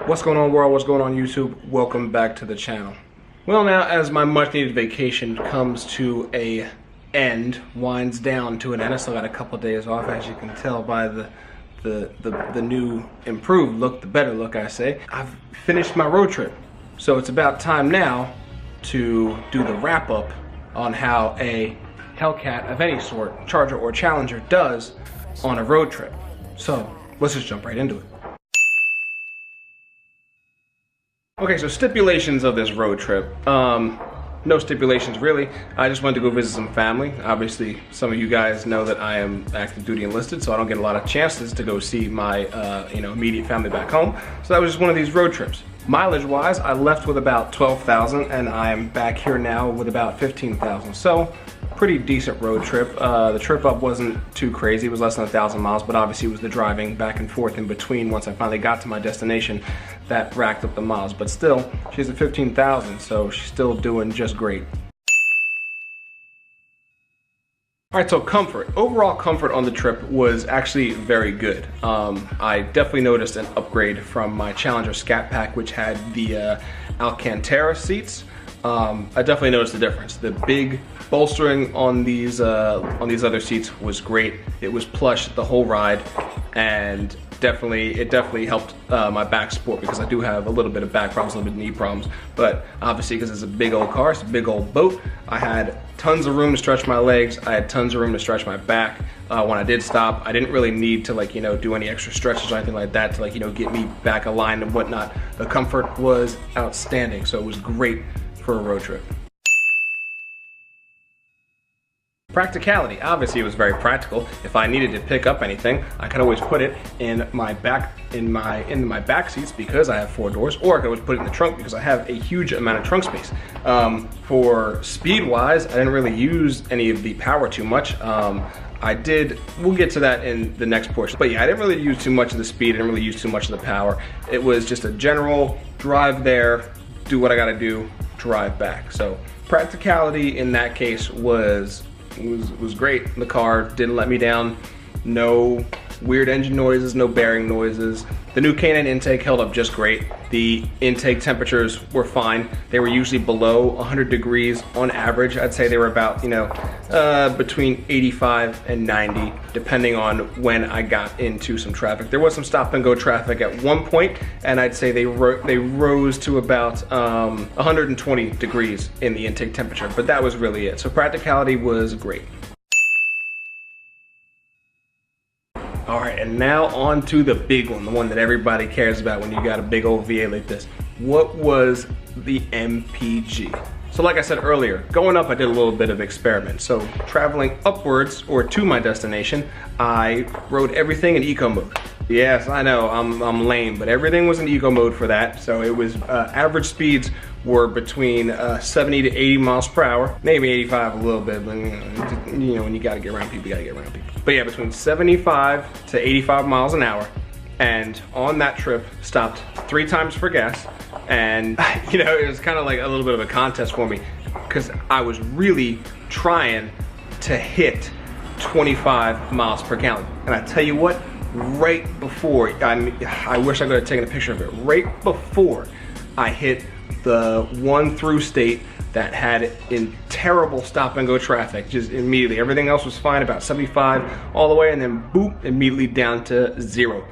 What's going on, world? What's going on, YouTube? Welcome back to the channel. Well, now as my much needed vacation comes to a end, winds down to an end, I still got a couple days off, as you can tell by the new improved look, the better look I say. I've finished my road trip. So it's about time now to do the wrap up on how a Hellcat of any sort, Charger or Challenger, does on a road trip. So let's just jump right into it. Okay, so stipulations of this road trip. No stipulations really. I just wanted to go visit some family. Obviously, some of you guys know that I am active duty enlisted, so I don't get a lot of chances to go see my immediate family back home. So that was just one of these road trips. Mileage-wise, I left with about 12,000, and I'm back here now with about 15,000. So pretty decent road trip. The trip up wasn't too crazy. It was less than 1,000 miles, but obviously it was the driving back and forth in between once I finally got to my destination that racked up the miles. But still, she's at 15,000, so she's still doing just great. All right, so comfort. Overall comfort on the trip was actually very good. I definitely noticed an upgrade from my Challenger Scat Pack, which had the Alcantara seats. I definitely noticed the difference. The big bolstering on these other seats was great. It was plush the whole ride, and it definitely helped my back support, because I do have a little bit of back problems, a little bit of knee problems. But obviously, because it's a big old car, it's a big old boat, I had tons of room to stretch my legs. I had tons of room to stretch my back. When I did stop, I didn't really need to do any extra stretches or anything like that to get me back aligned and whatnot. The comfort was outstanding, so it was great for a road trip. Practicality. Obviously, it was very practical. If I needed to pick up anything, I could always put it in my back seats, because I have 4 doors, or I could always put it in the trunk because I have a huge amount of trunk space. For speed-wise, I didn't really use any of the power too much. We'll get to that in the next portion. But yeah, I didn't really use too much of the speed, I didn't really use too much of the power. It was just a general drive there, do what I gotta do, drive back. So practicality in that case was great. The car didn't let me down. No weird engine noises, no bearing noises. The new K9 intake held up just great. The intake temperatures were fine. They were usually below 100 degrees on average. I'd say they were about, between 85 and 90, depending on when I got into some traffic. There was some stop and go traffic at one point, and I'd say they rose to about 120 degrees in the intake temperature, but that was really it. So practicality was great. All right, and now on to the big one, the one that everybody cares about when you got a big old V8 like this. What was the MPG? So like I said earlier, going up I did a little bit of experiment. So traveling upwards or to my destination, I rode everything in eco mode. Yes, I know, I'm lame, but everything was in eco mode for that. So it was average speeds were between 70 to 80 miles per hour, maybe 85 a little bit, but when you gotta get around people, you gotta get around people. But yeah, between 75 to 85 miles an hour. And on that trip, stopped 3 times for gas. And it was kind of like a little bit of a contest for me, because I was really trying to hit 25 miles per gallon. And I tell you what, right before, I wish I could have taken a picture of it, right before I hit the one through state that had it in terrible stop and go traffic, just immediately. Everything else was fine, about 75 all the way, and then boop, immediately down to 0.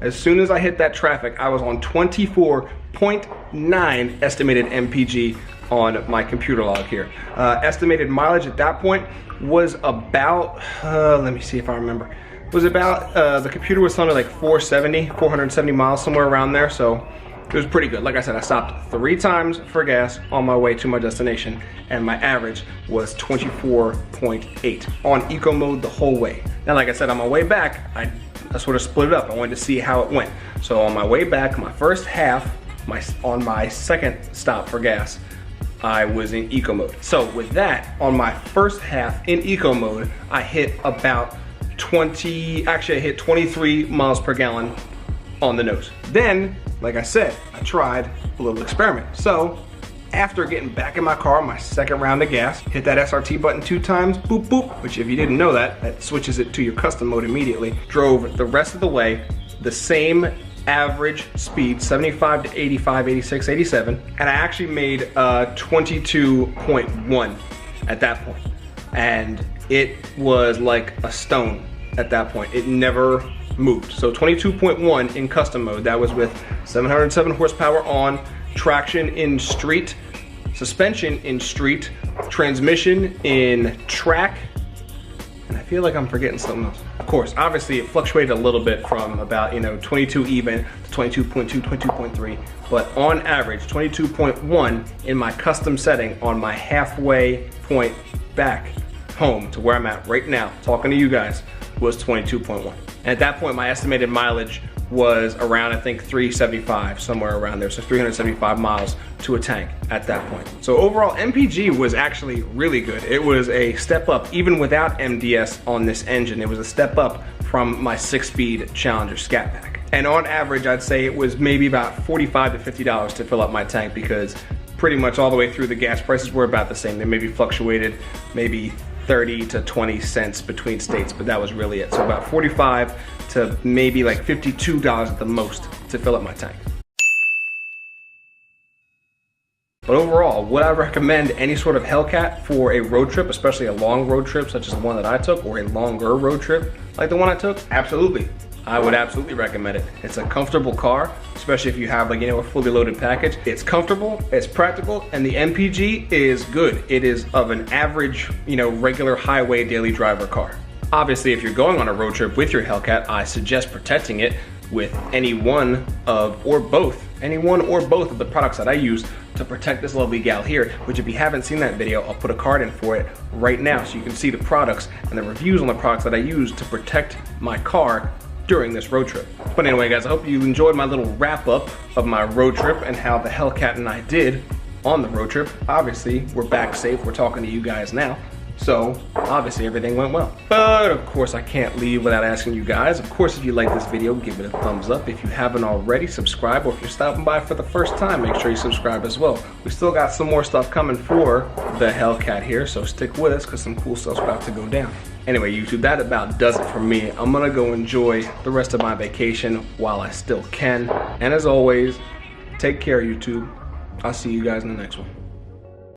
As soon as I hit that traffic, I was on 24.9 estimated MPG on my computer log here. Estimated mileage at that point was about, let me see if I remember. It was about, the computer was telling me like 470 miles, somewhere around there, so it was pretty good. Like I said, I stopped 3 times for gas on my way to my destination, and my average was 24.8 on eco mode the whole way. Now, like I said, on my way back, I sort of split it up. I wanted to see how it went. So on my way back, my first half, on my second stop for gas, I was in eco mode. So with that, on my first half in eco mode, I hit about 23 miles per gallon on the nose. Then, like I said, I tried a little experiment. So after getting back in my car, my second round of gas, hit that SRT button 2 times, boop, boop, which if you didn't know that switches it to your custom mode immediately. Drove the rest of the way, the same average speed, 75 to 85, 86, 87, and I actually made 22.1 at that point. And it was like a stone at that point. It never moved. So 22.1 in custom mode. That was with 707 horsepower on, traction in street, suspension in street, transmission in track, and I feel like I'm forgetting something else. Of course, obviously it fluctuated a little bit from about, 22 even to 22.2, 22.3, but on average 22.1 in my custom setting on my halfway point back home to where I'm at right now, talking to you guys, was 22.1. And at that point, my estimated mileage was around, I think, 375, somewhere around there. So 375 miles to a tank at that point. So overall, MPG was actually really good. It was a step up, even without MDS on this engine. It was a step up from my 6-speed Challenger Scat Pack. And on average, I'd say it was maybe about $45 to $50 to fill up my tank, because pretty much all the way through the gas prices were about the same. They maybe fluctuated maybe 30 to 20 cents between states, but that was really it. So about 45 to maybe like $52 at the most to fill up my tank. But overall, would I recommend any sort of Hellcat for a road trip, especially a long road trip such as the one that I took, or a longer road trip like the one I took? Absolutely. I would absolutely recommend it. It's a comfortable car, especially if you have like, a fully loaded package. It's comfortable, it's practical, and the MPG is good. It is of an average, regular highway daily driver car. Obviously, if you're going on a road trip with your Hellcat, I suggest protecting it with any one or both of the products that I use to protect this lovely gal here, which if you haven't seen that video, I'll put a card in for it right now so you can see the products and the reviews on the products that I use to protect my car during this road trip. But anyway, guys, I hope you enjoyed my little wrap up of my road trip and how the Hellcat and I did on the road trip. Obviously, we're back safe. We're talking to you guys now. So obviously everything went well. But of course I can't leave without asking you guys. Of course, if you like this video, give it a thumbs up. If you haven't already, subscribe. Or if you're stopping by for the first time, make sure you subscribe as well. We still got some more stuff coming for the Hellcat here, so stick with us because some cool stuff's about to go down. Anyway, YouTube, that about does it for me. I'm gonna go enjoy the rest of my vacation while I still can. And as always, take care, YouTube. I'll see you guys in the next one.